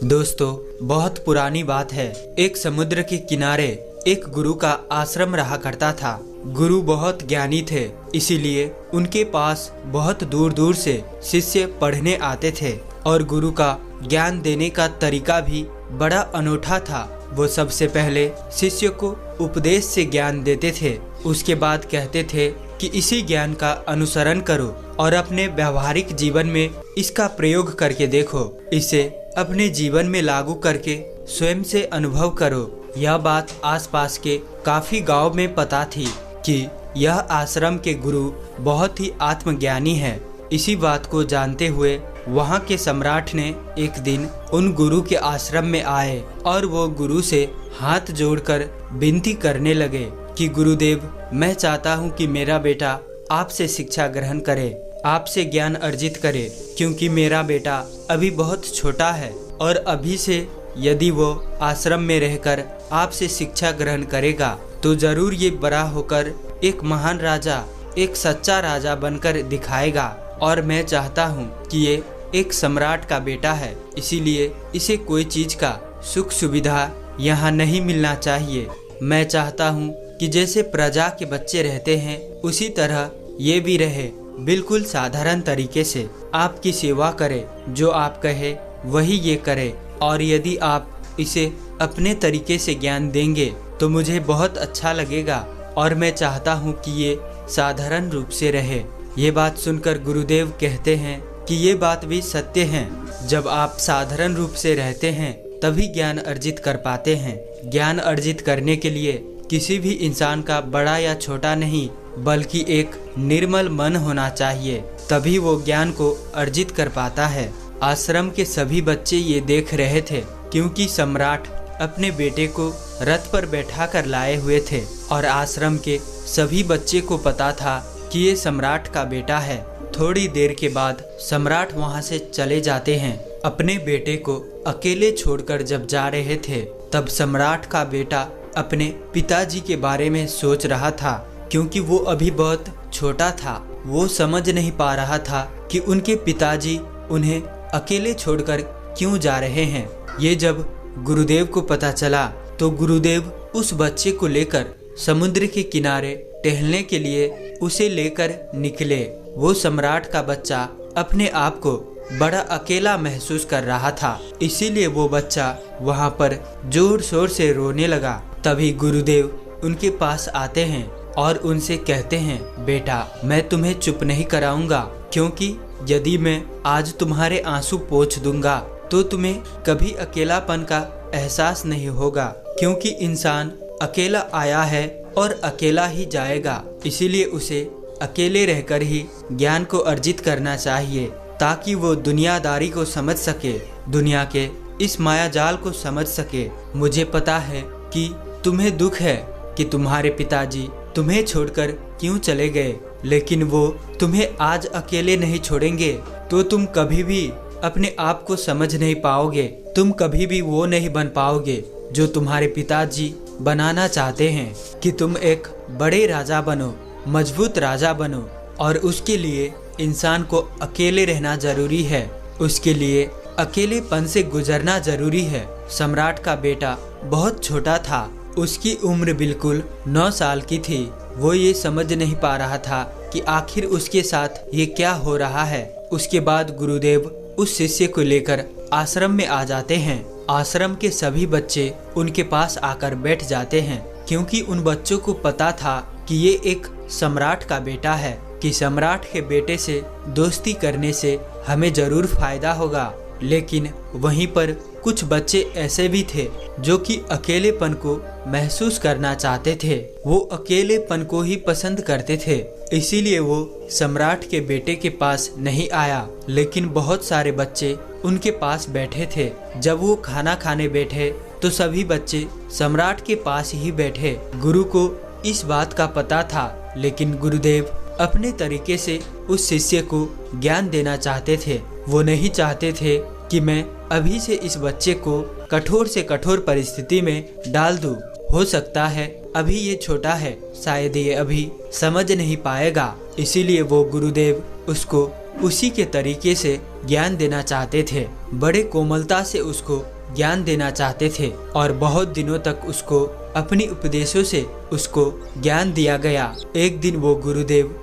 दोस्तों, बहुत पुरानी बात है। एक समुद्र के किनारे एक गुरु का आश्रम रहा करता था। गुरु बहुत ज्ञानी थे, इसीलिए उनके पास बहुत दूर दूर से शिष्य पढ़ने आते थे और गुरु का ज्ञान देने का तरीका भी बड़ा अनोखा था। वो सबसे पहले शिष्य को उपदेश से ज्ञान देते थे, उसके बाद कहते थे कि इसी ज्ञान का अनुसरण करो और अपने व्यवहारिक जीवन में इसका प्रयोग करके देखो। इसे अपने जीवन में लागू करके स्वयं से अनुभव करो। यह बात आसपास के काफी गांव में पता थी कि यह आश्रम के गुरु बहुत ही आत्मज्ञानी है। इसी बात को जानते हुए वहाँ के सम्राट ने एक दिन उन गुरु के आश्रम में आए और वो गुरु से हाथ जोड़कर विनती करने लगे कि गुरुदेव, मैं चाहता हूँ कि मेरा बेटा आपसे शिक्षा ग्रहण करे, आपसे ज्ञान अर्जित करे, क्योंकि मेरा बेटा अभी बहुत छोटा है और अभी से यदि वो आश्रम में रहकर आपसे शिक्षा ग्रहण करेगा तो जरूर ये बड़ा होकर एक महान राजा, एक सच्चा राजा बनकर दिखाएगा। और मैं चाहता हूँ कि ये एक सम्राट का बेटा है, इसीलिए इसे कोई चीज का सुख सुविधा यहाँ नहीं मिलना चाहिए। मैं चाहता हूँ कि जैसे प्रजा के बच्चे रहते हैं उसी तरह ये भी रहे, बिल्कुल साधारण तरीके से आपकी सेवा करे, जो आप कहे वही ये करे। और यदि आप इसे अपने तरीके से ज्ञान देंगे तो मुझे बहुत अच्छा लगेगा और मैं चाहता हूँ कि ये साधारण रूप से रहे। ये बात सुनकर गुरुदेव कहते हैं कि ये बात भी सत्य है। जब आप साधारण रूप से रहते हैं तभी ज्ञान अर्जित कर पाते हैं। ज्ञान अर्जित करने के लिए किसी भी इंसान का बड़ा या छोटा नहीं, बल्कि एक निर्मल मन होना चाहिए, तभी वो ज्ञान को अर्जित कर पाता है। आश्रम के सभी बच्चे ये देख रहे थे, क्योंकि सम्राट अपने बेटे को रथ पर बैठा कर लाए हुए थे और आश्रम के सभी बच्चे को पता था कि ये सम्राट का बेटा है। थोड़ी देर के बाद सम्राट वहाँ से चले जाते हैं। अपने बेटे को अकेले छोड़कर जब जा रहे थे तब सम्राट का बेटा अपने पिताजी के बारे में सोच रहा था, क्योंकि वो अभी बहुत छोटा था। वो समझ नहीं पा रहा था कि उनके पिताजी उन्हें अकेले छोड़कर क्यों जा रहे हैं। ये जब गुरुदेव को पता चला तो गुरुदेव उस बच्चे को लेकर समुद्र के किनारे टहलने के लिए उसे लेकर निकले। वो सम्राट का बच्चा अपने आप को बड़ा अकेला महसूस कर रहा था, इसीलिए वो बच्चा वहाँ पर जोर शोर से रोने लगा। तभी गुरुदेव उनके पास आते हैं और उनसे कहते हैं, बेटा, मैं तुम्हें चुप नहीं कराऊंगा, क्योंकि यदि मैं आज तुम्हारे आंसू पोंछ दूंगा तो तुम्हें कभी अकेलापन का एहसास नहीं होगा, क्योंकि इंसान अकेला आया है और अकेला ही जाएगा। इसीलिए उसे अकेले रहकर ही ज्ञान को अर्जित करना चाहिए, ताकि वो दुनियादारी को समझ सके, दुनिया के इस माया जाल को समझ सके। मुझे पता है कि तुम्हें दुख है कि तुम्हारे पिताजी तुम्हें छोड़कर क्यों चले गए, लेकिन वो तुम्हें आज अकेले नहीं छोड़ेंगे तो तुम कभी भी अपने आप को समझ नहीं पाओगे। तुम कभी भी वो नहीं बन पाओगे जो तुम्हारे पिताजी बनाना चाहते हैं, कि तुम एक बड़े राजा बनो, मजबूत राजा बनो। और उसके लिए इंसान को अकेले रहना जरूरी है, उसके लिए अकेलेपन से गुजरना जरूरी है। सम्राट का बेटा बहुत छोटा था, उसकी उम्र बिल्कुल 9 साल की थी। वो ये समझ नहीं पा रहा था कि आखिर उसके साथ ये क्या हो रहा है। उसके बाद गुरुदेव उस शिष्य को लेकर आश्रम में आ जाते हैं। आश्रम के सभी बच्चे उनके पास आकर बैठ जाते हैं, क्योंकि उन बच्चों को पता था कि ये एक सम्राट का बेटा है, कि सम्राट के बेटे से दोस्ती करने से हमें जरूर फायदा होगा। लेकिन वहीं पर कुछ बच्चे ऐसे भी थे जो कि अकेलेपन को महसूस करना चाहते थे। वो अकेलेपन को ही पसंद करते थे, इसीलिए वो सम्राट के बेटे के पास नहीं आया। लेकिन बहुत सारे बच्चे उनके पास बैठे थे। जब वो खाना खाने बैठे तो सभी बच्चे सम्राट के पास ही बैठे। गुरु को इस बात का पता था, लेकिन गुरुदेव अपने तरीके से उस शिष्य को ज्ञान देना चाहते थे। वो नहीं चाहते थे कि मैं अभी से इस बच्चे को कठोर से कठोर परिस्थिति में डाल दूं। हो सकता है अभी ये छोटा है, शायद ये अभी समझ नहीं पाएगा। इसीलिए वो गुरुदेव उसको उसी के तरीके से ज्ञान देना चाहते थे, बड़े कोमलता से उसको ज्ञान देना चाहते थे और बहुत दिनों तक उसको अपनी उपदेशों से उसको ज्ञान दिया गया। एक दिन वो गुरुदेव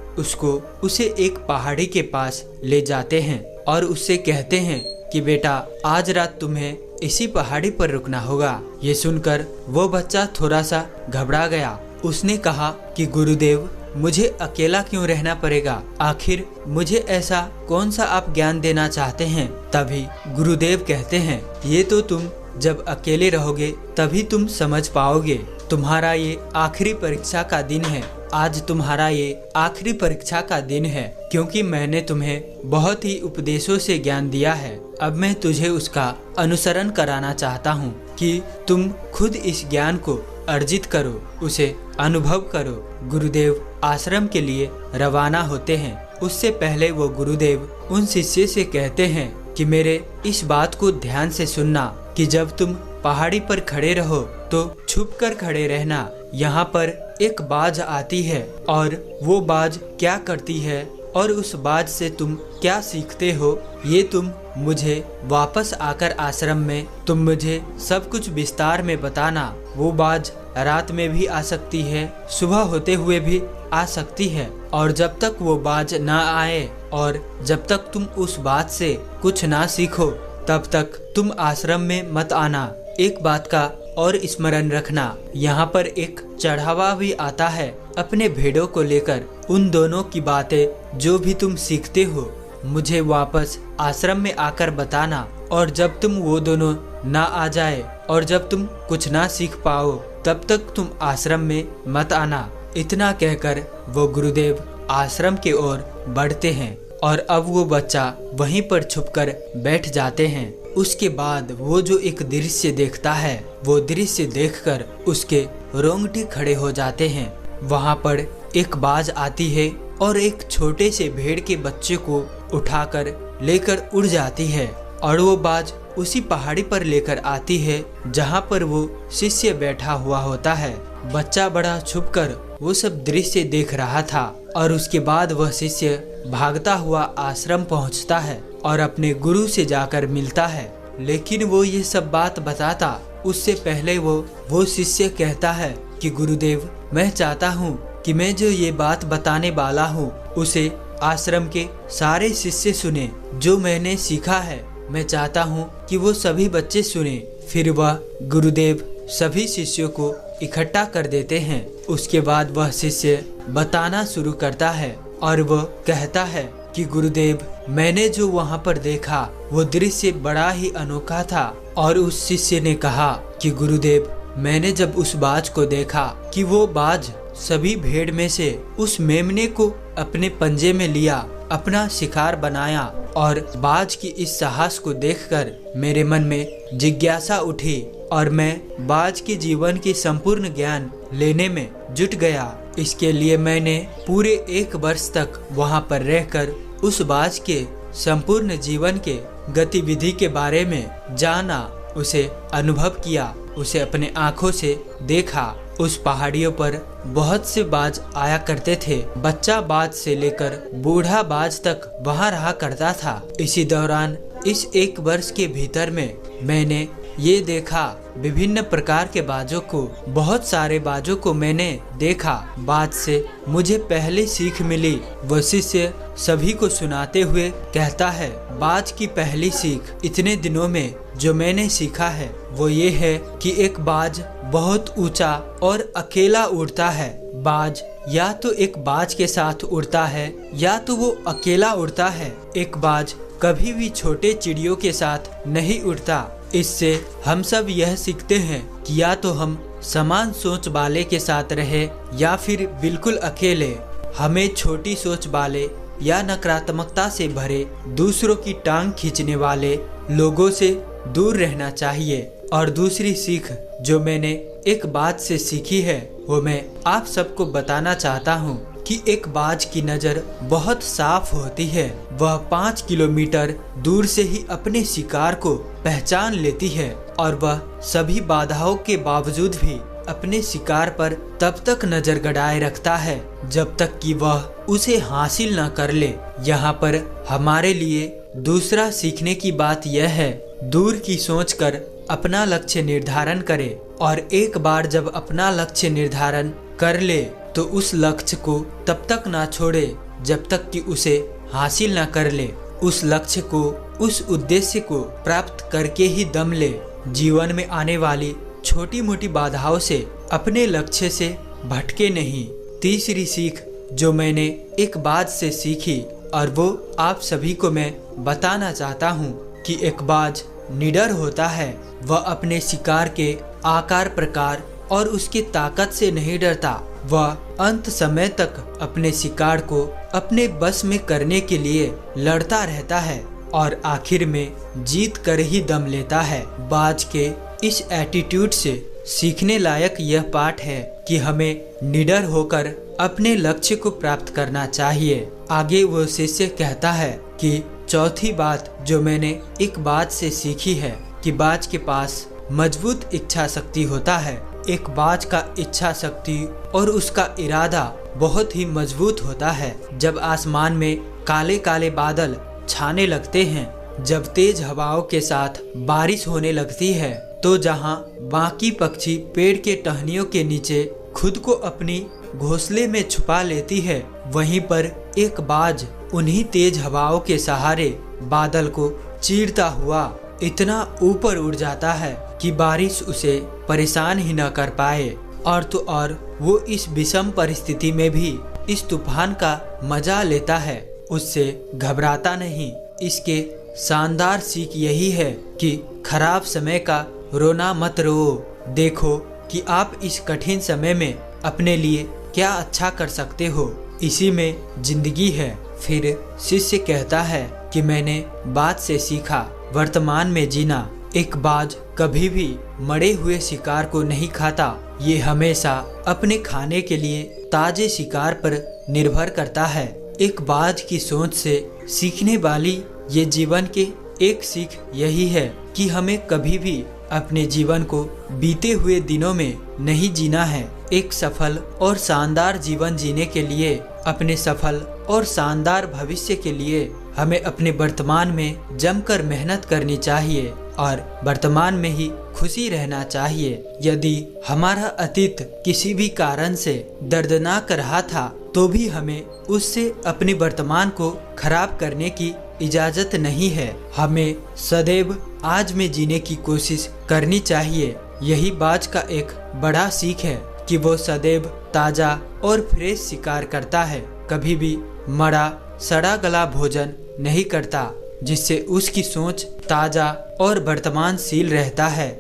उसे एक पहाड़ी के पास ले जाते हैं और उससे कहते हैं कि बेटा आज रात तुम्हें इसी पहाड़ी पर रुकना होगा। ये सुनकर वो बच्चा थोड़ा सा घबरा गया। उसने कहा कि गुरुदेव मुझे अकेला क्यों रहना पड़ेगा, आखिर मुझे ऐसा कौन सा आप ज्ञान देना चाहते हैं। तभी गुरुदेव कहते हैं ये तो तुम जब अकेले रहोगे तभी तुम समझ पाओगे। तुम्हारा ये आखिरी परीक्षा का दिन है, आज तुम्हारा ये आखिरी परीक्षा का दिन है, क्योंकि मैंने तुम्हें बहुत ही उपदेशों से ज्ञान दिया है। अब मैं तुझे उसका अनुसरण कराना चाहता हूँ कि तुम खुद इस ज्ञान को अर्जित करो, उसे अनुभव करो। गुरुदेव आश्रम के लिए रवाना होते हैं। उससे पहले वो गुरुदेव उन शिष्य से कहते हैं कि मेरे इस बात को ध्यान से सुनना कि जब तुम पहाड़ी पर खड़े रहो तो छुप कर खड़े रहना। यहाँ पर एक बाज आती है और वो बाज क्या करती है और उस बाज से तुम क्या सीखते हो, ये तुम मुझे वापस आकर आश्रम में तुम मुझे सब कुछ विस्तार में बताना। वो बाज रात में भी आ सकती है, सुबह होते हुए भी आ सकती है, और जब तक वो बाज ना आए और जब तक तुम उस बात से कुछ ना सीखो तब तक तुम आश्रम में मत आना। एक बात का और स्मरण रखना, यहाँ पर एक चढ़ावा भी आता है अपने भेड़ों को लेकर। उन दोनों की बातें जो भी तुम सीखते हो मुझे वापस आश्रम में आकर बताना, और जब तुम वो दोनों ना आ जाए और जब तुम कुछ ना सीख पाओ तब तक तुम आश्रम में मत आना। इतना कहकर वो गुरुदेव आश्रम की ओर बढ़ते हैं और अब वो बच्चा वहीं पर छुपकर बैठ जाते हैं। उसके बाद वो जो एक दृश्य देखता है वो दृश्य देखकर उसके रोंगटे खड़े हो जाते हैं। वहाँ पर एक बाज आती है और एक छोटे से भेड़ के बच्चे को उठाकर लेकर उड़ जाती है, और वो बाज उसी पहाड़ी पर लेकर आती है जहाँ पर वो शिष्य बैठा हुआ होता है। बच्चा बड़ा छुपकर वो सब दृश्य देख रहा था और उसके बाद वह शिष्य भागता हुआ आश्रम पहुँचता है और अपने गुरु से जाकर मिलता है। लेकिन वो ये सब बात बताता उससे पहले वो शिष्य कहता है कि गुरुदेव मैं चाहता हूँ कि मैं जो ये बात बताने वाला हूँ उसे आश्रम के सारे शिष्य सुने। जो मैंने सीखा है मैं चाहता हूँ कि वो सभी बच्चे सुने। फिर वह गुरुदेव सभी शिष्यों को इकट्ठा कर देते हैं। उसके बाद वह शिष्य बताना शुरू करता है और वह कहता है कि गुरुदेव मैंने जो वहाँ पर देखा वो दृश्य बड़ा ही अनोखा था। और उस शिष्य ने कहा कि गुरुदेव मैंने जब उस बाज को देखा कि वो बाज सभी भेड़ में से उस मेमने को अपने पंजे में लिया, अपना शिकार बनाया, और बाज की इस साहस को देखकर मेरे मन में जिज्ञासा उठी और मैं बाज के जीवन की संपूर्ण ज्ञान लेने में जुट गया। इसके लिए मैंने पूरे 1 वर्ष तक वहाँ पर रहकर उस बाज के संपूर्ण जीवन के गतिविधि के बारे में जाना, उसे अनुभव किया, उसे अपने आँखों से देखा। उस पहाड़ियों पर बहुत से बाज आया करते थे। बच्चा बाज से लेकर बूढ़ा बाज तक वहाँ रहा करता था। इसी दौरान इस 1 वर्ष के भीतर में मैंने ये देखा विभिन्न प्रकार के बाजों को, बहुत सारे बाजों को मैंने देखा। बाज से मुझे पहले सीख मिली। वो शिष्य सभी को सुनाते हुए कहता है बाज की पहली सीख इतने दिनों में जो मैंने सीखा है वो ये है कि एक बाज बहुत ऊंचा और अकेला उड़ता है। बाज या तो एक बाज के साथ उड़ता है या तो वो अकेला उड़ता है। एक बाज कभी भी छोटे चिड़ियों के साथ नहीं उड़ता। इससे हम सब यह सीखते हैं कि या तो हम समान सोच वाले के साथ रहे या फिर बिल्कुल अकेले। हमें छोटी सोच वाले या नकारात्मकता से भरे दूसरों की टांग खींचने वाले लोगों से दूर रहना चाहिए। और दूसरी सीख जो मैंने एक बात से सीखी है वो मैं आप सबको बताना चाहता हूँ कि एक बाज की नज़र बहुत साफ होती है। वह 5 किलोमीटर दूर से ही अपने शिकार को पहचान लेती है और वह सभी बाधाओं के बावजूद भी अपने शिकार पर तब तक नजर गड़ाए रखता है जब तक कि वह उसे हासिल न कर ले। यहाँ पर हमारे लिए दूसरा सीखने की बात यह है, दूर की सोच कर अपना लक्ष्य निर्धारण करे और एक बार जब अपना लक्ष्य निर्धारण कर ले तो उस लक्ष्य को तब तक ना छोड़े जब तक कि उसे हासिल ना कर ले। उस लक्ष्य को, उस उद्देश्य को प्राप्त करके ही दम ले। जीवन में आने वाली छोटी मोटी बाधाओं से अपने लक्ष्य से भटके नहीं। तीसरी सीख जो मैंने एक बाज से सीखी और वो आप सभी को मैं बताना चाहता हूँ कि एक बाज निडर होता है। वह अपने शिकार के आकार प्रकार और उसकी ताकत से नहीं डरता। वह अंत समय तक अपने शिकार को अपने बस में करने के लिए लड़ता रहता है और आखिर में जीत कर ही दम लेता है। बाज के इस एटीट्यूड से सीखने लायक यह पाठ है कि हमें निडर होकर अपने लक्ष्य को प्राप्त करना चाहिए। आगे वो शिष्य कहता है कि चौथी बात जो मैंने एक बाज से सीखी है कि बाज के पास मजबूत इच्छा शक्ति होता है। एक बाज का इच्छा शक्ति और उसका इरादा बहुत ही मजबूत होता है। जब आसमान में काले काले बादल छाने लगते हैं, जब तेज हवाओं के साथ बारिश होने लगती है, तो जहां बाकी पक्षी पेड़ के टहनियों के नीचे खुद को अपनी घोंसले में छुपा लेती है, वहीं पर एक बाज उन्हीं तेज हवाओं के सहारे बादल को चीरता हुआ इतना ऊपर उड़ जाता है कि बारिश उसे परेशान ही न कर पाए। और तो और वो इस विषम परिस्थिति में भी इस तूफान का मजा लेता है, उससे घबराता नहीं। इसके शानदार सीख यही है कि खराब समय का रोना मत रो, देखो कि आप इस कठिन समय में अपने लिए क्या अच्छा कर सकते हो, इसी में जिंदगी है। फिर शिष्य कहता है कि मैंने बाज से सीखा वर्तमान में जीना। एक बाज कभी भी मरे हुए शिकार को नहीं खाता, ये हमेशा अपने खाने के लिए ताजे शिकार पर निर्भर करता है। एक बाज की सोच से सीखने वाली ये जीवन के एक सीख यही है कि हमें कभी भी अपने जीवन को बीते हुए दिनों में नहीं जीना है। एक सफल और शानदार जीवन जीने के लिए, अपने सफल और शानदार भविष्य के लिए हमें अपने वर्तमान में जमकर मेहनत करनी चाहिए और वर्तमान में ही खुशी रहना चाहिए। यदि हमारा अतीत किसी भी कारण से दर्दनाक रहा था तो भी हमें उससे अपने वर्तमान को खराब करने की इजाजत नहीं है। हमें सदैव आज में जीने की कोशिश करनी चाहिए। यही बाज का एक बड़ा सीख है कि वो सदैव ताजा और फ्रेश शिकार करता है, कभी भी मरा सड़ा गला भोजन नहीं करता, जिससे उसकी सोच ताजा और वर्तमानशील रहता है।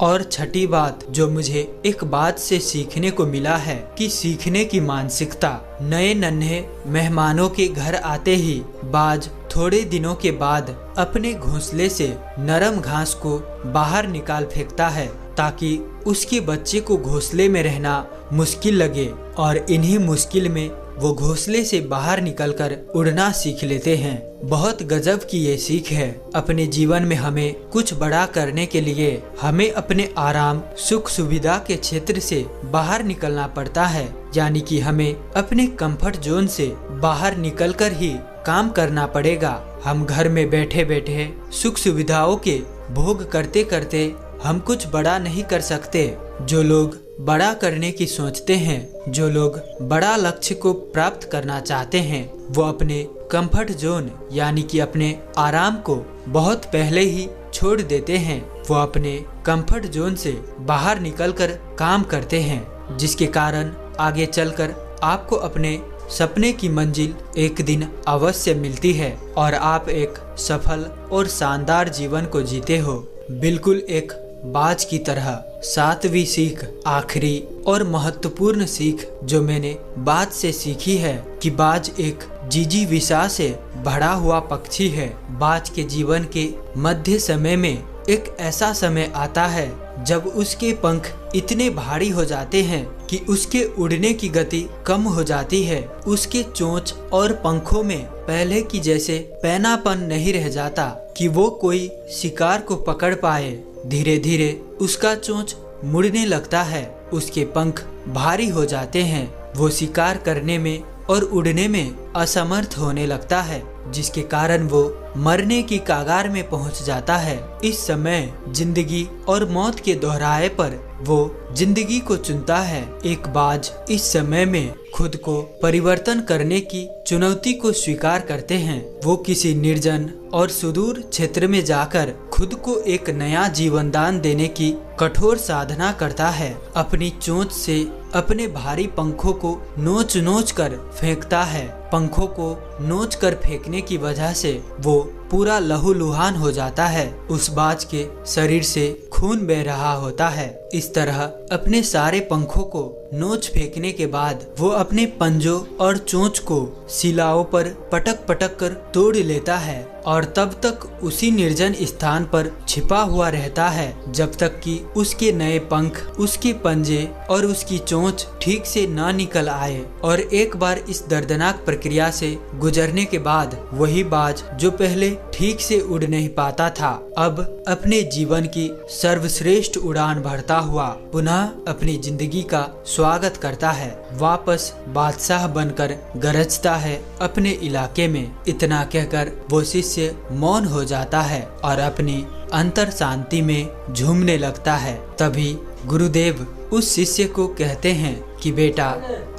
और छठी बात जो मुझे एक बात से सीखने को मिला है कि सीखने की मानसिकता। नए नन्हे मेहमानों के घर आते ही बाज थोड़े दिनों के बाद अपने घोंसले से नरम घास को बाहर निकाल फेंकता है ताकि उसके बच्चे को घोंसले में रहना मुश्किल लगे, और इन्हीं मुश्किल में वो घोंसले से बाहर निकलकर उड़ना सीख लेते हैं। बहुत गजब की ये सीख है। अपने जीवन में हमें कुछ बड़ा करने के लिए हमें अपने आराम सुख सुविधा के क्षेत्र से बाहर निकलना पड़ता है, यानी कि हमें अपने कंफर्ट जोन से बाहर निकलकर ही काम करना पड़ेगा। हम घर में बैठे बैठे सुख सुविधाओं के भोग करते करते हम कुछ बड़ा नहीं कर सकते। जो लोग बड़ा करने की सोचते हैं, जो लोग बड़ा लक्ष्य को प्राप्त करना चाहते हैं, वो अपने कंफर्ट जोन यानी कि अपने आराम को बहुत पहले ही छोड़ देते हैं। वो अपने कंफर्ट जोन से बाहर निकलकर काम करते हैं, जिसके कारण आगे चलकर आपको अपने सपने की मंजिल एक दिन अवश्य मिलती है और आप एक सफल और शानदार जीवन को जीते हो, बिल्कुल एक बाज की तरह। सातवीं सीख, आखिरी और महत्वपूर्ण सीख जो मैंने बाज से सीखी है कि बाज एक जिजीविषा से भरा हुआ पक्षी है। बाज के जीवन के मध्य समय में एक ऐसा समय आता है जब उसके पंख इतने भारी हो जाते हैं कि उसके उड़ने की गति कम हो जाती है। उसके चोंच और पंखों में पहले की जैसे पैनापन नहीं रह जाता कि वो कोई शिकार को पकड़ पाए। धीरे धीरे उसका चोंच मुड़ने लगता है, उसके पंख भारी हो जाते हैं। वो शिकार करने में और उड़ने में असमर्थ होने लगता है, जिसके कारण वो मरने की कगार में पहुंच जाता है। इस समय जिंदगी और मौत के दोहराए पर वो जिंदगी को चुनता है। एक बाज इस समय में खुद को परिवर्तन करने की चुनौती को स्वीकार करते हैं। वो किसी निर्जन और सुदूर क्षेत्र में जाकर खुद को एक नया जीवन दान देने की कठोर साधना करता है। अपनी चोंच से अपने भारी पंखों को नोच नोच कर फेंकता है। पंखों को नोच कर फेंकने की वजह से वो पूरा लहूलुहान हो जाता है। उस बाज के शरीर से खून बह रहा होता है। इस तरह अपने सारे पंखों को नोच फेंकने के बाद वो अपने पंजों और चोंच को शिलाओं पर पटक पटक कर तोड़ लेता है और तब तक उसी निर्जन स्थान पर छिपा हुआ रहता है जब तक कि उसके नए पंख, उसके पंजे और उसकी चोंच ठीक से ना निकल आए। और एक बार इस दर्दनाक प्रक्रिया से गुजरने के बाद वही बाज जो पहले ठीक से उड़ नहीं पाता था, अब अपने जीवन की सर्वश्रेष्ठ उड़ान भरता हुआ पुनः अपनी जिंदगी का स्वागत करता है। वापस बादशाह बनकर गरजता है अपने इलाके में। इतना कहकर वो शिष्य मौन हो जाता है और अपनी अंतर शांति में झूमने लगता है। तभी गुरुदेव उस शिष्य को कहते हैं कि बेटा,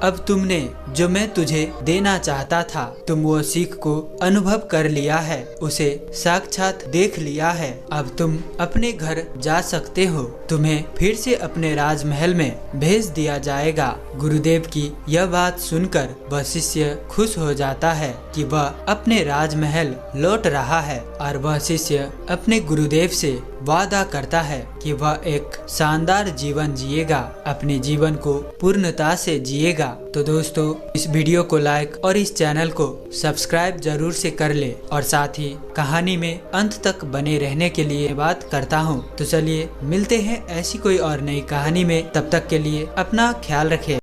अब तुमने जो मैं तुझे देना चाहता था, तुम वो सीख को अनुभव कर लिया है, उसे साक्षात देख लिया है। अब तुम अपने घर जा सकते हो। तुम्हें फिर से अपने राजमहल में भेज दिया जाएगा। गुरुदेव की यह बात सुनकर वह शिष्य खुश हो जाता है कि वह अपने राजमहल लौट रहा है और वह शिष्य अपने गुरुदेव से वादा करता है कि वह एक शानदार जीवन जिएगा, अपने जीवन को पूर्णता से जिएगा। तो दोस्तों, इस वीडियो को लाइक और इस चैनल को सब्सक्राइब जरूर से कर ले और साथ ही कहानी में अंत तक बने रहने के लिए बात करता हूँ। तो चलिए मिलते हैं ऐसी कोई और नई कहानी में। तब तक के लिए अपना ख्याल रखें।